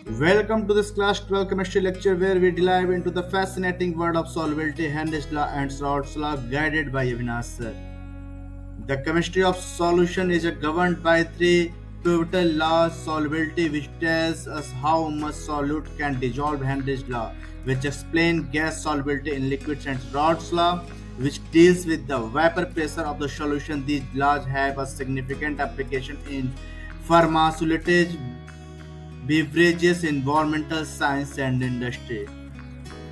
Welcome to this class 12 chemistry lecture where we dive into the fascinating world of solubility, Henry's law and Raoult's law guided by Avinash sir. The chemistry of solution is governed by three pivotal laws: solubility, which tells us how much solute can dissolve; Henry's law, which explains gas solubility in liquids; and Raoult's law, which deals with the vapor pressure of the solution. These laws have a significant application in pharmaceuticals, beverages, environmental science, and industry.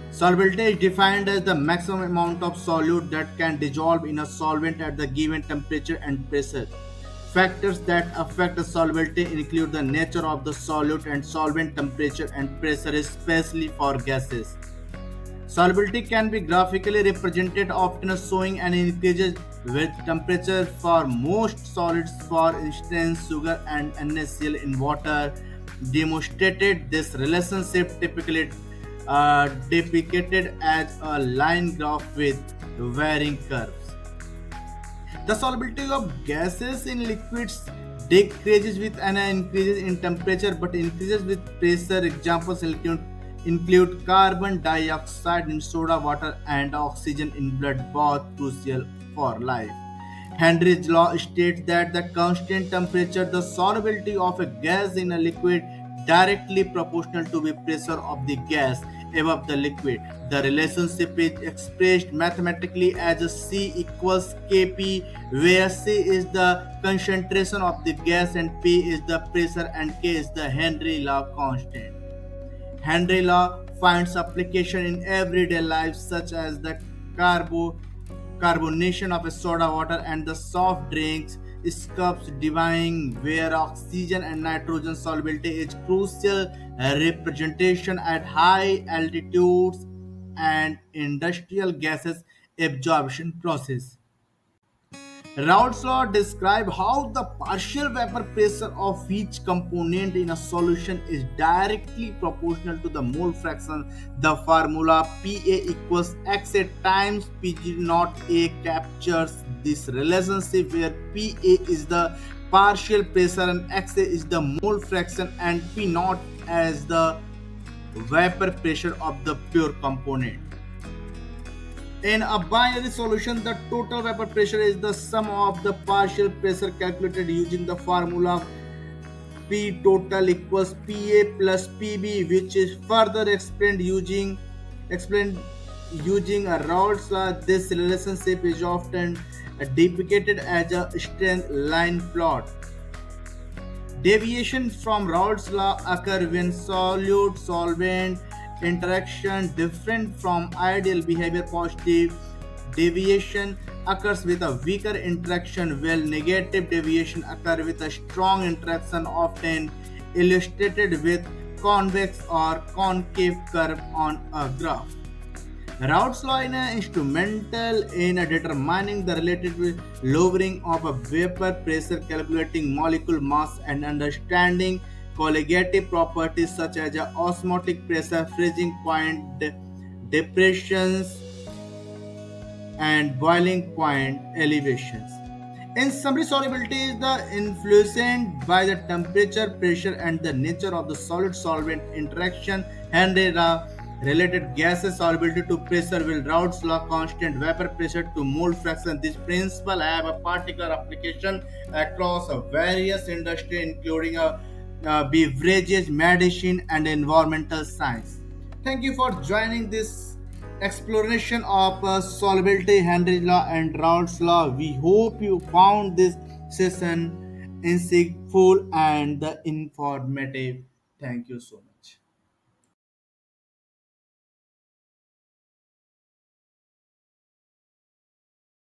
Solubility is defined as the maximum amount of solute that can dissolve in a solvent at the given temperature and pressure. Factors that affect the solubility include the nature of the solute and solvent temperature and pressure, especially for gases. Solubility can be graphically represented, often showing an increase with temperature for most solids, for instance, sugar and NaCl in water. Demonstrated this relationship typically depicted as a line graph with varying curves. The solubility of gases in liquids decreases with an increase in temperature but increases with pressure. Examples include carbon dioxide in soda water and oxygen in blood, both crucial for life. Henry's law states that the constant temperature, the solubility of a gas in a liquid, directly proportional to the pressure of the gas above the liquid. The relationship is expressed mathematically as C equals Kp, where C is the concentration of the gas and P is the pressure and K is the Henry law constant. Henry law finds application in everyday life such as the carbonation of a soda water and the soft drinks cups divine where oxygen and nitrogen solubility is crucial representation at high altitudes and industrial gases absorption process. Raoult's law describes how the partial vapor pressure of each component in a solution is directly proportional to the mole fraction. The formula Pa equals Xa times Pg naught A captures this relationship where Pa is the partial pressure and Xa is the mole fraction and P naught as the vapor pressure of the pure component. In a binary solution, the total vapor pressure is the sum of the partial pressure calculated using the formula P total equals Pa plus Pb, which is further explained using a Raoult's law. This relationship is often depicted as a straight line plot. Deviation from Raoult's law occur when solute-solvent interaction different from ideal behavior. Positive deviation occurs with a weaker interaction, while negative deviation occurs with a strong interaction, often illustrated with convex or concave curve on a graph. Raoult's law is instrumental in determining the relative lowering of a vapor pressure, calculating molecule mass, and understanding colligative properties such as osmotic pressure, freezing point, depressions, and boiling point elevations. In summary, solubility is the influenced by the temperature, pressure, and the nature of the solid-solvent interaction. Henry law related gases solubility to pressure will Raoult's law constant vapor pressure to mole fraction. This principle have a particular application across various industry, including beverages, medicine, and environmental science. Thank you for joining this exploration of solubility, Henry law, and Raoult's law. We hope you found this session insightful and informative. Thank you so much.